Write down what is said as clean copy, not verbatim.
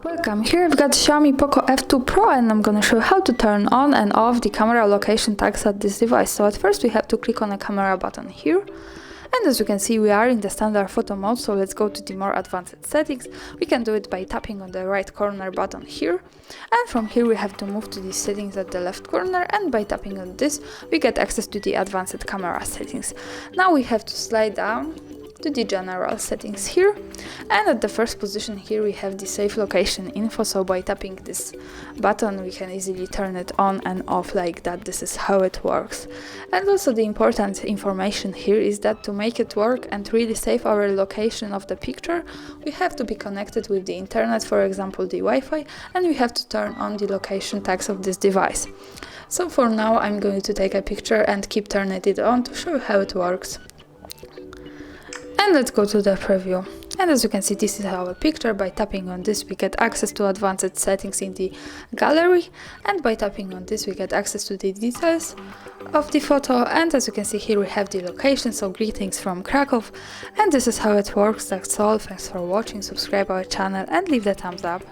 Welcome, here I've got Xiaomi Poco F2 Pro and I'm gonna show you how to turn on and off the camera location tags at this device. So at first we have to click on the camera button here. And as you can see, we are in the standard photo mode, so let's go to the more advanced settings. We can do it by tapping on the right corner button here. And from here we have to move to the settings at the left corner, and by tapping on this, we get access to the advanced camera settings. Now we have to slide down to the general settings here, and at the first position here we have the safe location info, so by tapping this button we can easily turn it on and off like that. This is how it works. And also the important information here is that to make it work and really save our location of the picture, we have to be connected with the internet, for example the Wi-Fi, and we have to turn on the location tags of this device. So for now I'm going to take a picture and keep turning it on to show you how it works. And let's go to the preview. And as you can see, this is our picture. By tapping on this, we get access to advanced settings in the gallery. And by tapping on this, we get access to the details of the photo. And as you can see here, we have the location. So greetings from Krakow. And this is how it works. That's all. Thanks for watching. Subscribe our channel and leave the thumbs up.